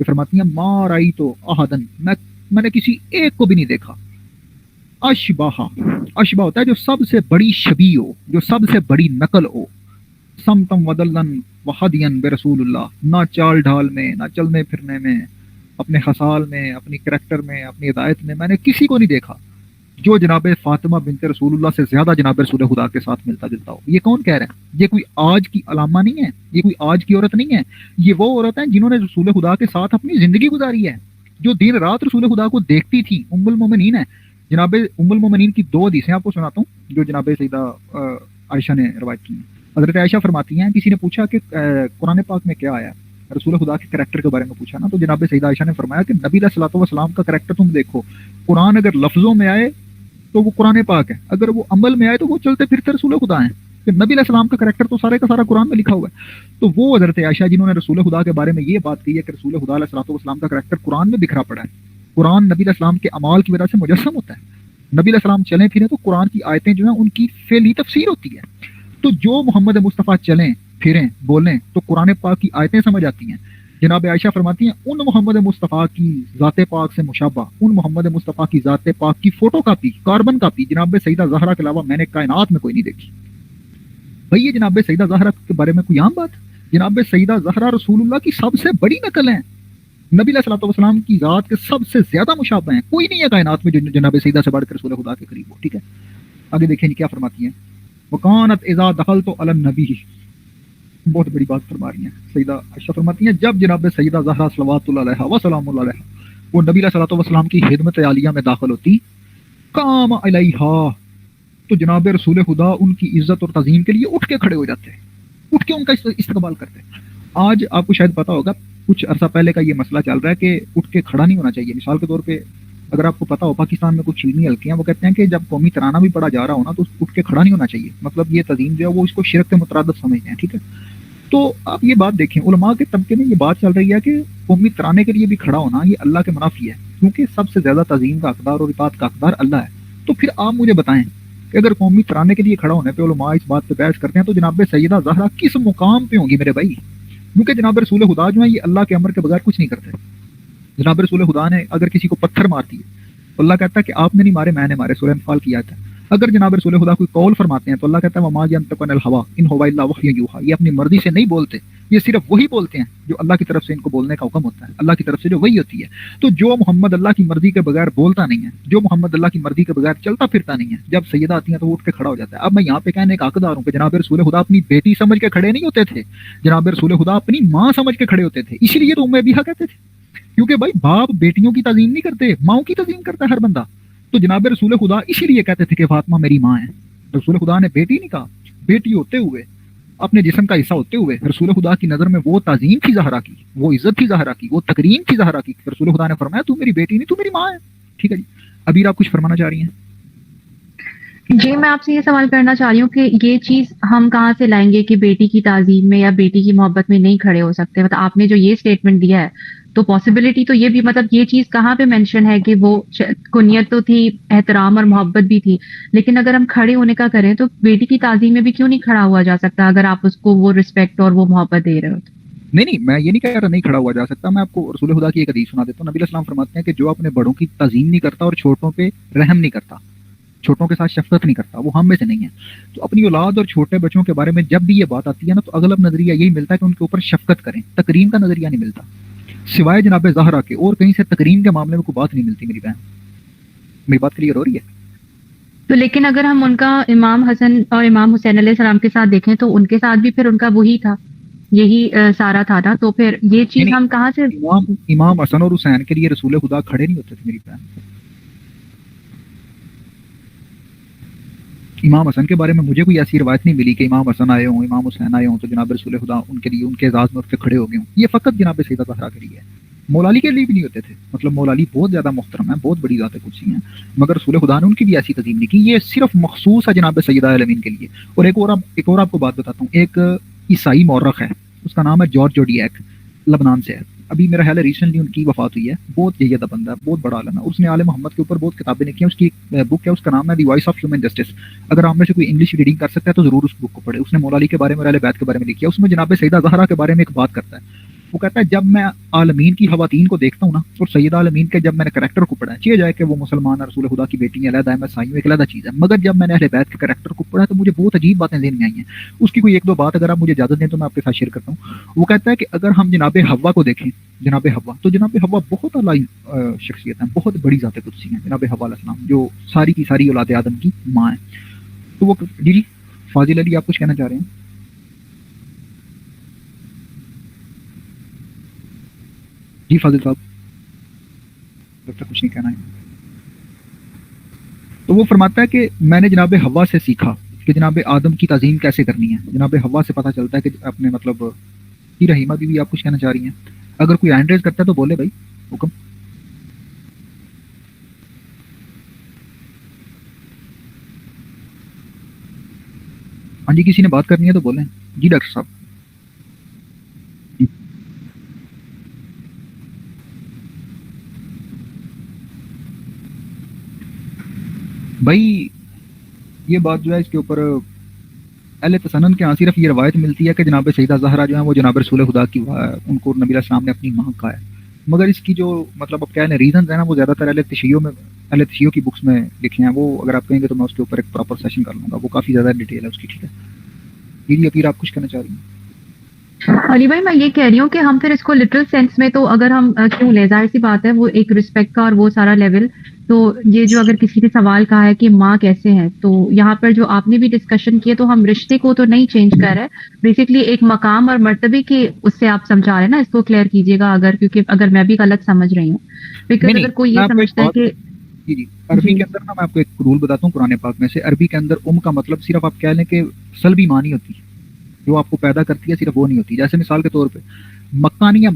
یہ فرماتی ہیں ما رائی تو احدن, میں نے کسی ایک کو بھی نہیں دیکھا. اشبہ ہوتا ہے جو سب سے بڑی شبیہ ہو, جو سب سے بڑی نقل ہو. سمتم ودلن وحدین برسول اللہ, نہ چال ڈھال میں, نہ چلنے پھرنے میں, اپنے خصال میں, اپنی کریکٹر میں, اپنی ہدایت میں نے کسی کو نہیں دیکھا جو جناب فاطمہ بنت رسول اللہ سے زیادہ جناب رسول خدا کے ساتھ ملتا جلتا ہو. یہ کون کہہ رہا ہے؟ یہ کوئی آج کی علامہ نہیں ہے, یہ کوئی آج کی عورت نہیں ہے, یہ وہ عورت ہیں جنہوں نے رسول خدا کے ساتھ اپنی زندگی گزاری ہے, جو دن رات رسول خدا کو دیکھتی تھی. ام المومنین ہے جناب. ام المومنین کی 2 حدیثیں آپ کو سناتا ہوں جو جناب سیدہ عائشہ نے روایت کی ہیں. حضرت عائشہ فرماتی ہیں کسی نے پوچھا کہ قرآن پاک میں کیا آیا, رسول خدا کے کریکٹر کے بارے میں پوچھا نا, تو جناب سیدہ عائشہ نے فرمایا کہ نبی علیہ الصلوۃ والسلام کا کریکٹر تم دیکھو, قرآن اگر لفظوں میں آئے تو وہ قرآن پاک ہے, اگر وہ عمل میں آئے تو وہ چلتے پھرتے رسول خدا ہیں. کہ نبی علیہ السلام کا کریکٹر تو سارے کا سارا قرآن میں لکھا ہوا ہے. تو وہ حضرت عائشہ جنہوں نے رسول خدا کے بارے میں یہ بات کہی ہے کہ رسول خدا علیہ الصلوۃ والسلام کا کریکٹر قرآن میں بکھرا پڑا ہے. قرآن نبی علیہ السلام کے اعمال کی وجہ سے مجسم ہوتا ہے. نبی علیہ السلام چلیں پھریں تو قرآن کی آیتیں جو ہیں ان کی فعلی تفسیر ہوتی ہے. تو جو محمد مصطفیٰ چلیں پھریں بولیں تو قرآن پاک کی آیتیں سمجھ آتی ہیں. جناب عائشہ فرماتی ہیں ان محمد مصطفیٰ کی ذات پاک سے مشابہ, ان محمد مصطفیٰ کی ذات پاک کی فوٹو کاپی, کاربن کاپی جناب سیدہ زہرا کے علاوہ میں نے کائنات میں کوئی نہیں دیکھی. بھئی یہ جناب سیدہ زہرا کے بارے میں کوئی عام بات؟ جناب سیدہ زہرا رسول اللہ کی سب سے بڑی نقل ہیں, نبی علیہ الصلوۃ والسلام کی ذات کے سب سے زیادہ مشابہ ہیں. کوئی نہیں ہے کائنات میں جو جناب سیدہ سے بڑھ کر رسول خدا کے قریب ہو. ٹھیک ہے, آگے دیکھیں کیا فرماتی ہیں. وکانت اذا دخلت علی النبی, بہت بڑی بات فرما رہی ہیں سیدہ عائشہ. فرماتی ہیں جب جناب سیدہ زہرا صلوات اللہ علیہا وسلام اللہ علیہا وہ نبی علیہ الصلوۃ والسلام کی خدمت عالیہ میں داخل ہوتی, قام علیہا, تو جناب رسول خدا ان کی عزت اور تعظیم کے لیے اٹھ کے کھڑے ہو جاتے, اٹھ کے ان کا استقبال کرتے. آج آپ کو شاید پتا ہوگا کچھ عرصہ پہلے کا یہ مسئلہ چل رہا ہے کہ اٹھ کے کھڑا نہیں ہونا چاہیے. مثال کے طور پہ اگر آپ کو پتا ہو پاکستان میں کچھ علمی حلقے ہیں وہ کہتے ہیں کہ جب قومی ترانہ بھی پڑھا جا رہا ہو نا تو اٹھ کے کھڑا نہیں ہونا چاہیے. مطلب یہ تعظیم جو ہے وہ اس کو شرک سے مترادف سمجھتے ہیں. ٹھیک ہے, تو آپ یہ بات دیکھیں علماء کے طبقے میں یہ بات چل رہی ہے کہ قومی ترانے کے لیے بھی کھڑا ہونا یہ اللہ کے منافی ہے, کیونکہ سب سے زیادہ تعظیم کا حقدار اور اطاعت کا حقدار اللہ ہے. تو پھر آپ مجھے بتائیں کہ اگر قومی ترانے کے لیے کھڑا ہونے پہ علماء اس بات پہ بحث کرتے ہیں تو جناب سیدہ زہرا کس مقام پہ ہوں گی میرے بھائی؟ کیونکہ جناب رسول خدا جو ہے یہ اللہ کے امر کے بغیر کچھ نہیں کرتے. جناب رسول خدا نے اگر کسی کو پتھر مارتی ہے تو اللہ کہتا ہے کہ آپ نے نہیں مارے, میں نے مارے. سورہ انفال کی آیت ہے. اگر جناب رسول خدا کوئی قول فرماتے ہیں تو اللہ کہتا ہے وما ينطق عن الهوى ان هو الا وحی یوحى, یہ اپنی مرضی سے نہیں بولتے, یہ صرف وہی بولتے ہیں جو اللہ کی طرف سے ان کو بولنے کا حکم ہوتا ہے, اللہ کی طرف سے جو وحی ہوتی ہے. تو جو محمد اللہ کی مرضی کے بغیر بولتا نہیں ہے, جو محمد اللہ کی مرضی کے بغیر چلتا پھرتا نہیں ہے, جب سیدہ آتی ہیں تو وہ اٹھ کے کھڑا ہو جاتا ہے. اب میں یہاں پہ کہنے کا حقدار ہوں کہ جناب رسول خدا اپنی بیٹی سمجھ کے کھڑے نہیں ہوتے تھے, جناب رسول خدا اپنی ماں سمجھ کے کھڑے ہوتے تھے. اسی لیے تو ام ابیہا کہتے تھے, کیونکہ بھائی باپ بیٹیوں کی تعظیم نہیں کرتے, ماؤں کی تعظیم کرتا ہے ہر بندہ. تو جناب رسول خدا اسی لیے کہتے تھے کہ فاطمہ میری ماں ہے. رسول خدا نے بیٹی نہیں کہا, بیٹی ہوتے ہوئے اپنے جسم کا حصہ ہوتے ہوئے رسول خدا کی نظر میں وہ تعظیم تھی زہرا کی, وہ عزت تھی زہرا کی, وہ تکریم تھی زہرا کی. رسول خدا نے فرمایا تو میری بیٹی نہیں, تو میری ماں ہے. ٹھیک ہے جی, ابیر آپ کچھ فرمانا چاہ رہی ہیں؟ جی میں آپ سے یہ سوال کرنا چاہ رہی ہوں کہ یہ چیز ہم کہاں سے لائیں گے کہ بیٹی کی تعظیم میں یا بیٹی کی محبت میں نہیں کھڑے ہو سکتے. مطلب آپ نے جو یہ اسٹیٹمنٹ دیا ہے تو پاسبلٹی تو یہ بھی مطلب یہ چیز کہاں پہ مینشن ہے کہ وہ کنیت تو تھی، احترام اور محبت بھی تھی، لیکن اگر ہم کھڑے ہونے کا کریں تو بیٹی کی تعظیم میں بھی کیوں نہیں کھڑا ہوا جا سکتا اگر آپ اس کو وہ رسپیکٹ اور وہ محبت دے رہے ہو تو؟ نہیں میں یہ نہیں کہہ رہا نہیں کھڑا ہوا جا سکتا. میں آپ کو رسول خدا کی ایک حدیث سنا دیتا ہوں. نبی علیہ السلام فرماتے ہیں کہ جو اپنے بڑوں کی تعظیم نہیں کرتا اور چھوٹوں پہ رحم نہیں کرتا، چھوٹوں کے ساتھ شفقت نہیں کرتا، وہ ہم میں سے نہیں ہے. تو اپنی اولاد اور چھوٹے بچوں کے بارے میں جب بھی یہ بات آتی ہے نا تو اغلب نظریہ یہی ملتا ہے کہ ان کے اوپر شفقت کریں، تکریم کا نظریہ نہیں ملتا سوائے جناب زہرا کے، اور کہیں سے تکریم کے معاملے میں کوئی بات نہیں ملتی. میری بہن، میری بات کلیئر ہو رہی ہے؟ تو لیکن اگر ہم ان کا امام حسن اور امام حسین علیہ السلام کے ساتھ دیکھیں تو ان کے ساتھ بھی پھر ان کا وہی تھا، یہی سارا تھا نا. تو پھر یہ چیز ہم کہاں سے امام حسن اور حسین کے لیے رسول خدا کھڑے نہیں ہوتے تھے میری بہن. امام حسن کے بارے میں مجھے کوئی ایسی روایت نہیں ملی کہ امام حسن آئے ہوں، امام حسین آئے ہوں تو جناب رسول خدا ان کے لیے ان کے اعزاز میں اٹھ کے کھڑے ہو گئے ہوں. یہ فقط جناب سیدہ زہرا کے لیے ہے، مولا علی کے لیے بھی نہیں ہوتے تھے. مطلب مولا علی بہت زیادہ محترم ہیں، بہت بڑی ذات قدسی ہیں، مگر رسول خدا نے ان کی بھی ایسی تعظیم نہیں کی. یہ صرف مخصوص ہے جناب سیدہ عالمین کے لیے. اور ایک اور آپ کو بات بتاتا ہوں. ایک عیسائی مورخ ہے، اس کا نام ہے جارج جوڈیاک، لبنان سے ہے. ابھی میرا خیال ہے ریسنٹلی ان کی وفات ہوئی ہے. بہت جیدہ بندہ ہے، بہت بڑا عالم ہے. اس نے آل محمد کے اوپر بہت کتابیں لکھی ہیں. اس کی ایک بک ہے، اس کا نام ہے دی وائس آف ہیومن جسٹس. اگر آپ میں سے کوئی انگلش ریڈنگ کر سکتا ہے تو ضرور اس بک کو پڑھے. اس نے مولا علی کے بارے میں اور اہل بیت کے بارے میں لکھی ہے. اس میں جناب سیدہ زہرا کے بارے میں ایک بات کرتا ہے. وہ کہتا ہے جب میں عالمین کی خواتین کو دیکھتا ہوں نا اور سیدہ عالمین کے جب میں نے کریکٹر کو پڑھا ہے، چاہے جائے کہ وہ مسلمان رسول خدا کی بیٹی ہیں، علیحدہ ہے، میں سائیوں، ایک علیحدہ چیز ہے، مگر جب میں نے اہل بیت کے کریکٹر کو پڑھا تو مجھے بہت عجیب باتیں ذہن میں آئی ہیں. اس کی کوئی ایک دو بات اگر آپ مجھے اجازت دیں تو میں آپ کے ساتھ شیئر کرتا ہوں. وہ کہتا ہے کہ اگر ہم جناب حوا کو دیکھیں، جناب حوا، تو جناب حوا بہت اعلیٰ شخصیت ہیں، بہت بڑی ذات قدسی ہیں. جناب حوا علیہ السلام جو ساری کی ساری اولاد آدم کی ماں ہیں. تو وہ جی فاضل علی آپ کچھ کہنا چاہ رہے ہیں؟ جی فاضل صاحب، لگتا کچھ نہیں کہنا ہے. تو وہ فرماتا ہے کہ میں نے جناب حوا سے سیکھا کہ جناب آدم کی تعظیم کیسے کرنی ہے. جناب حوا سے پتہ چلتا ہے کہ اپنے مطلب کی رحیمہ بھی آپ کچھ کہنا چاہ رہی ہیں؟ اگر کوئی ہینڈ ریز کرتا ہے تو بولے بھائی، حکم. ہاں جی، کسی نے بات کرنی ہے تو بولیں. جی ڈاکٹر صاحب. بھائی یہ بات جو ہے اس کے اوپر اہل تسنن کے ہاں صرف یہ روایت ملتی ہے کہ جناب سیدہ زہرا جو ہے وہ جناب رسول خدا کی ان کو نبی علیہ السلام نے اپنی ماں کہا ہے. مگر اس کی جو مطلب اب کیا ہے ریزنز ہیں نا وہ زیادہ تر اہل تشیعوں کی بکس میں لکھے ہیں. وہ اگر آپ کہیں گے تو میں اس کے اوپر ایک پراپر سیشن کر لوں گا، وہ کافی زیادہ ڈیٹیل ہے اس کی. ٹھیک ہے جی عقیر آپ کچھ کہنا چاہ رہی ہیں؟ علی بھائی میں یہ کہہ رہی ہوں کہ ہم پھر اس کو لٹرل سینس میں تو اگر ہم کیوں لیں، ظاہر سی بات ہے وہ ایک رسپیکٹ کا اور وہ سارا لیول. تو یہ جو اگر کسی نے سوال کہا ہے کہ ماں کیسے ہے، تو یہاں پر جو آپ نے بھی ڈسکشن کیے تو ہم رشتے کو تو نہیں چینج کر رہے، بیسکلی ایک مقام اور مرتبے کی اس سے آپ سمجھا رہے ہیں نا. اس کو کلیئر کیجیے گا کیونکہ اگر میں بھی غلط سمجھ رہی ہوں. بیکاز اگر کوئی یہ سمجھتا ہے کہ جی عربی کے اندر نا میں آپ کو ایک رول بتاتا ہوں قرآن پاک میں سے. عربی کے اندر کا مطلب صرف آپ کہہ لیں کہ سلبی ماں نہیں ہوتی، جو آپ کو پیدا کرتی ہے صرف وہ نہیں ہوتی. جیسے مثال کے طور پہ مکہ نہیں ہے،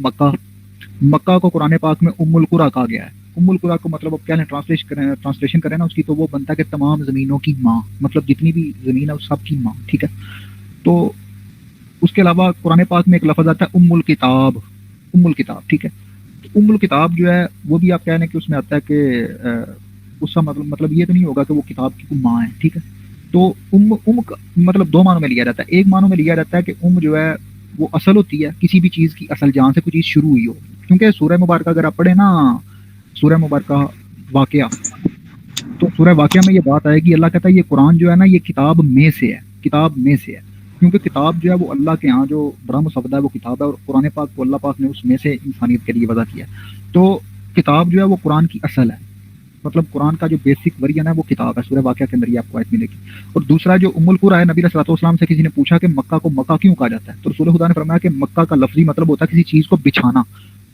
مکہ کو قرآن پاک میں ام القریٰ کہا گیا ہے. ام القریٰ کو مطلب اب کیا لیں ٹرانسلیشن کریں نا اس کی، تو وہ بنتا ہے کہ تمام زمینوں کی ماں، مطلب جتنی بھی زمین ہے اس سب کی ماں. ٹھیک ہے. تو اس کے علاوہ قرآن پاک میں ایک لفظ آتا ہے ام الکتاب. ٹھیک ہے. ام الکتاب جو ہے وہ بھی آپ کہہ لیں کہ اس میں آتا ہے کہ اس کا مطلب یہ تو نہیں ہوگا کہ وہ کتاب کی کوئی ماں ہے. ٹھیک ہے. تو مطلب دو معنوں میں لیا جاتا ہے. ایک معنوں میں لیا جاتا ہے کہ جو ہے وہ اصل ہوتی ہے کسی بھی چیز کی، اصل جہاں سے کوئی چیز شروع ہوئی ہو. کیونکہ سورہ مبارکہ اگر آپ پڑھیں نا، سورہ مبارکہ واقعہ، تو سورہ واقعہ میں یہ بات آئے گی. اللہ کہتا ہے یہ قرآن جو ہے نا یہ کتاب میں سے ہے. کیونکہ کتاب جو ہے وہ اللہ کے ہاں جو بڑا مسودہ ہے وہ کتاب ہے، اور قرآن پاک کو اللہ پاک نے اس میں سے انسانیت کے لیے وضع کیا. تو کتاب جو ہے وہ قرآن کی اصل ہے، مطلب قرآن کا جو بیسک ورژن ہے وہ کتاب ہے. سورہ واقعہ کے اندر یہ آپ کو آیت ملے گی. اور دوسرا جو ام القریٰ ہے، نبی علیہ الصلوۃ والسلام سے کسی نے پوچھا کہ مکہ کو مکہ کیوں کہا جاتا ہے، تو رسول خدا نے فرمایا کہ مکہ کا لفظی مطلب ہوتا ہے کسی چیز کو بچھانا.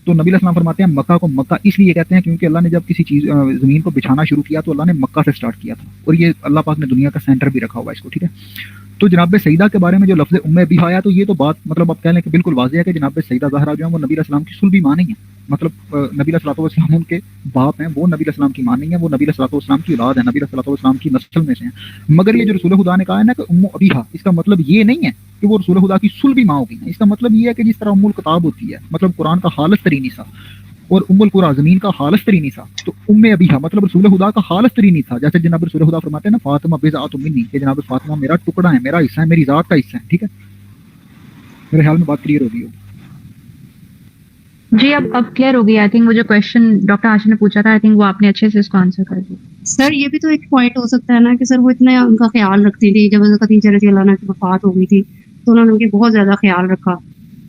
تو نبی علیہ السلام فرماتے ہیں مکہ کو مکہ اس لیے کہتے ہیں کیونکہ اللہ نے جب کسی چیز زمین کو بچھانا شروع کیا تو اللہ نے مکہ سے سٹارٹ کیا تھا، اور یہ اللہ پاک نے دنیا کا سینٹر بھی رکھا ہوا ہے اس کو. ٹھیک ہے. تو جناب سیدہ کے بارے میں جو لفظ ام بھی آیا تو یہ تو بات مطلب آپ کہہ لیں کہ بالکل واضح ہے کہ جناب سیدہ زہرا جو ہے وہ نبی علیہ السلام کی صلبی ماں نہیں ہے. مطلب نبی علیہ الصلوۃ والسلام ان کے باپ ہیں، وہ نبی علیہ السلام کی ماں نہیں ہے، وہ نبی علیہ الصلوۃ والسلام کی اولاد ہے، نبی علیہ الصلوۃ والسلام کی نسل میں سے ہیں. مگر یہ جو رسول خدا نے کہا ہے نا کہ ام ابیہا، اس کا مطلب یہ نہیں ہے کہ وہ رسول خدا کی صلبی ماں ہوگی. اس کا مطلب یہ ہے کہ جس طرح ام الکتاب ہوتی ہے، مطلب قرآن کا خالص ترین حصہ، اور ام القرآن زمین کا خالص ترین حصہ، تو ام ابیہا مطلب رسول خدا کا خالص ترین حصہ. جیسے جناب رسول خدا فرماتے ہیں نا فاطمہ بضعۃ منی، کہ جناب فاطمہ میرا ٹکڑا ہے، میرا حصہ ہے، میری ذات کا حصہ ہے. ٹھیک ہے، میرے خیال میں بات کلیئر ہوگی. جی اب کلیئر ہو گئی. آئی تھنک وہ جو کویشچن ڈاکٹر آشا نے پوچھا تھا، آئی تھنک وہ آپ نے اچھے سے اس کو آنسر کر دیا. سر یہ بھی تو ایک پوائنٹ ہو سکتا ہے نا کہ سر وہ اتنا ان کا خیال رکھتی تھی، جب خدیجہ رضی اللہ عنہا کی وفات ہو گئی تھی تو انہوں نے ان کے بہت زیادہ خیال رکھا،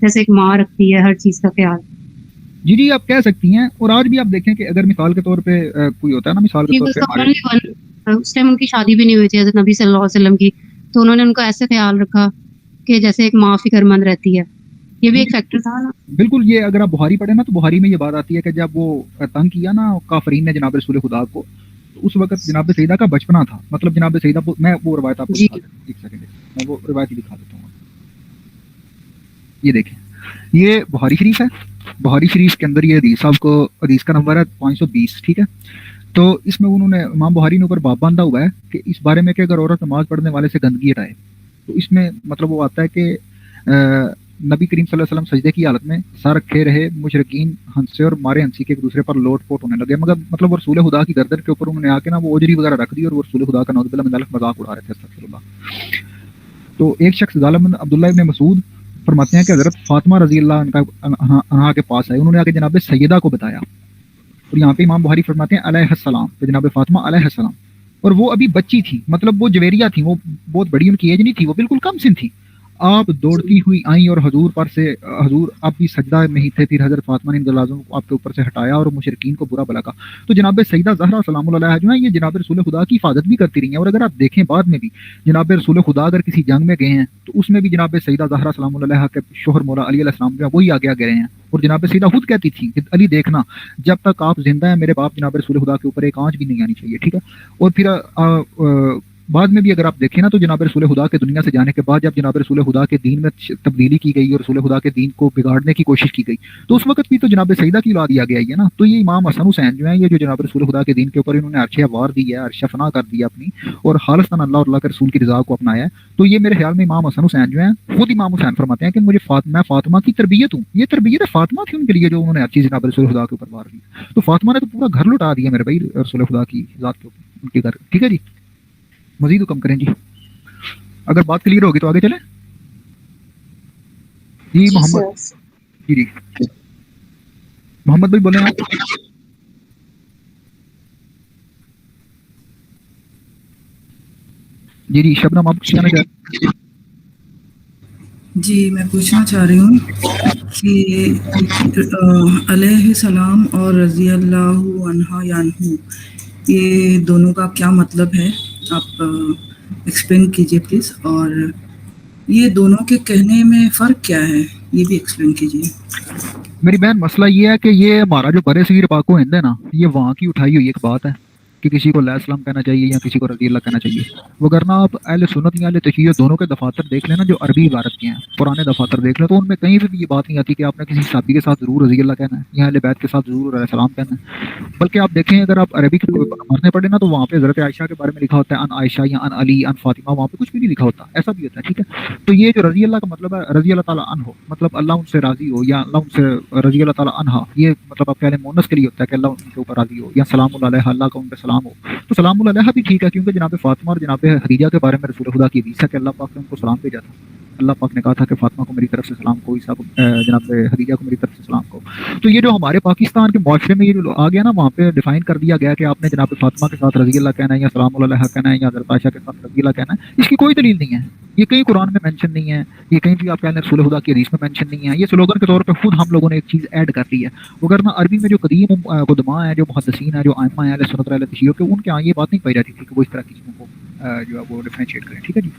جیسے ایک ماں رکھتی ہے ہر چیز کا خیال. جی جی آپ کہہ سکتی ہیں. اور آج بھی آپ دیکھیں کہ اگر مثال کے طور پہ کوئی ہوتا ہے نا، مثال کے طور پہ اس ٹائم ان کی شادی بھی نہیں ہوئی تھی حضرت نبی صلی اللہ علیہ وسلم کی، تو انہوں نے ان کا ایسے خیال رکھا کہ جیسے ایک ماں فکر مند رہتی ہے. یہ بھی ایک فیکٹر تھا نا. بالکل. یہ اگر آپ بخاری پڑھیں نا تو بخاری میں یہ بات آتی ہے کہ جب وہ تنگ کیا نا کافرین نے جناب رسول خدا کو، تو اس وقت جناب سیدہ کا بچپنا تھا. مطلب جناب سیدہ میں وہ روایت آپ کو دکھا دیتا ہوں، ایک سیکنڈ میں وہ روایت دکھا دیتا ہوں. یہ دیکھیں، یہ بخاری شریف ہے. بخاری شریف کے اندر یہ حدیث آپ کو، حدیث کا نمبر ہے 520. ٹھیک ہے، تو اس میں انہوں نے امام بخاری نے اوپر باب باندھا ہوا ہے کہ اس بارے میں کہ اگر عورت نماز پڑھنے والے سے گندگی ہٹائے، تو اس میں مطلب وہ آتا ہے کہ نبی کریم صلی اللہ علیہ وسلم سجدے کی حالت میں سر رکھے رہے، مشرکین ہنسے اور مارے ہنسی کے ایک دوسرے پر لوٹ پوٹ ہونے لگے. مگر مطلب وہ رسول خدا کی گردن کے اوپر انہوں نے آ کے نا وہ اوجری وغیرہ رکھ دی اور وہ رسول خدا کا نعوذ باللہ من ذلک مذاق اڑا رہے تھے. استغفر اللہ. تو ایک شخص ظالم عبداللہ ابن مسعود فرماتے ہیں کہ حضرت فاطمہ رضی اللہ عنہا کے پاس آئے، انہوں نے آ کے جناب سیدہ کو بتایا. اور یہاں پہ امام بخاری فرماتے ہیں علیہ السلام، کہ جناب فاطمہ علیہ السلام، اور وہ ابھی بچی تھی، مطلب وہ جویریہ تھی، وہ بہت بڑی ان کی ایج نہیں تھی، وہ بالکل کم سن تھی. آپ دوڑتی ہوئی آئیں اور حضور پر سے، حضور آپ بھی سجدہ میں ہی تھے، پھر حضرت فاطمہ نے دلازم کو آپ کے اوپر سے ہٹایا اور مشرکین کو برا بھلا کہا. تو جناب سیدہ زہرا سلام اللہ علیہا جو ہے یہ جناب رسول خدا کی حفاظت بھی کرتی رہی ہیں. اور اگر آپ دیکھیں بعد میں بھی جناب رسول خدا اگر کسی جنگ میں گئے ہیں تو اس میں بھی جناب سیدہ زہرا سلام اللہ علیہا کے شوہر مولا علی علیہ السلام جو ہے وہی آگے گئے ہیں. اور جناب سیدہ خود کہتی تھی کہ علی دیکھنا جب تک آپ زندہ ہیں میرے باپ جناب رسول خدا کے اوپر ایک آنچ بھی نہیں آنی چاہیے. ٹھیک ہے. اور پھر بعد میں بھی اگر آپ دیکھیں نا تو جناب رسول خدا کے دنیا سے جانے کے بعد جب جناب رسول خدا کے دین میں تبدیلی کی گئی اور رسول خدا کے دین کو بگاڑنے کی کوشش کی گئی تو اس وقت بھی تو جناب سیدہ کی اولاد آ گیا ہے نا. تو یہ امام حسن حسین جو ہیں یہ جو جناب رسول خدا کے دین کے اوپر انہوں نے عرش وار دی ہے، عرش فنا کر دیا اپنی، اور خالصتاً اللہ اور اللہ کے رسول کی رضا کو اپنایا ہے. تو یہ میرے خیال میں امام حسن حسین جو ہیں خود امام حسین فرماتے ہیں کہ مجھے میں فاطمہ کی تربیت ہوں. یہ تربیت فاطمہ تھی ان کے لیے جو انہوں نے ہر چیز جناب رسول خدا کے اوپر وار دی. تو فاطمہ نے تو پورا گھر لٹا دیا میرے بھائی رسول خدا کی ذات کے اوپر، ان کے گھر. ٹھیک ہے جی، مزید حکم کریں جی. اگر بات کلیئر ہوگی تو آگے چلیں. جی محمد، جی محمد بھائی بولیں آپ. جی شبنم آپ کچھ کہنا چاہتے ہیں؟ جی میں پوچھنا چاہ رہی ہوں کہ علیہ السلام اور رضی اللہ عنہ یا عنہ یہ دونوں کا کیا مطلب ہے، آپ ایکسپلین کیجیے پلیز. اور یہ دونوں کے کہنے میں فرق کیا ہے یہ بھی ایکسپلین کیجیے. میری بہن مسئلہ یہ ہے کہ یہ ہمارا جو برے صغیر پاک و ہند ہے نا، یہ وہاں کی اٹھائی ہوئی ایک بات ہے کہ کسی کو علیہ السلام کہنا چاہیے یا کسی کو رضی اللہ کہنا چاہیے. وگرنہ آپ اہل سنت یا اہل تشیع دونوں کے دفاتر دیکھ لینا جو عربی عبارت کے ہیں، پرانے دفاتر دیکھ لیں تو ان میں کہیں بھی یہ بات نہیں آتی کہ آپ نے کسی صحابی کے ساتھ ضرور رضی اللہ کہنا ہے یا اہل بیت کے ساتھ ضرور علیہ السلام کہنا ہے. بلکہ آپ دیکھیں اگر آپ عربی کے پڑھنے پڑھیں نا تو وہاں پہ حضرت عائشہ کے بارے میں لکھا ہوتا ہے ان عائشہ یا ان علی ان فاطمہ، وہاں پہ کچھ بھی نہیں لکھا ہوتا، ایسا بھی ہوتا ہے. ٹھیک ہے. تو یہ جو رضی اللہ کا مطلب ہے رضی اللہ تعالیٰ عنہ، مطلب اللہ ان سے راضی ہو، یا اللہ ان سے رضی اللہ تعالیٰ عنہ، یہ مطلب آپ کہہ لیں مونس کے لیے ہوتا ہے کہ اللہ ان کے اوپر راضی ہو، یا سلام اللہ علیہ، اللہ کا ان پہ سلام ہو. تو سلام اللہ علیہ بھی ٹھیک ہے کیونکہ جناب فاطمہ اور جناب خدیجہ کے بارے میں رسول خدا کی حدیث ہے کہ اللہ پاک نے ان کو سلام بھیجا تھا. اللہ پاک نے کہا تھا کہ فاطمہ کو میری طرف سے سلام کو، عیسیٰ کو، جناب خدیجہ کو میری طرف سے سلام کو. تو یہ جو ہمارے پاکستان کے معاشرے میں یہ جو آ گیا نا، وہاں پہ ڈیفائن کر دیا گیا کہ آپ نے جناب فاطمہ کے ساتھ رضی اللہ کہنا ہے یا سلام اللہ علیہ کہنا ہے یا حضرت عائشہ کے ساتھ رضی اللہ کہنا ہے. اس کی کوئی دلیل نہیں ہے، یہ کہیں قرآن میں مینشن نہیں ہے، یہ کہیں بھی آپ کہہ لیں رسول خدا کی حدیث میں مینشن نہیں ہے. یہ سلوگن کے طور پہ خود ہم لوگوں نے ایک چیز ایڈ کر لی ہے. وگرنہ عربی میں جو قدیم قدماء ہیں، جو محدثین ہیں، جو ائمہ ہیں اہل سنت اہل تشیع کے، ان کے یہاں یہ بات نہیں پائی جاتی تھی کہ وہ اس طرح کی چیزوں کو جو ہے وہ ڈفرینشیٹ کریں. ٹھیک ہے جی.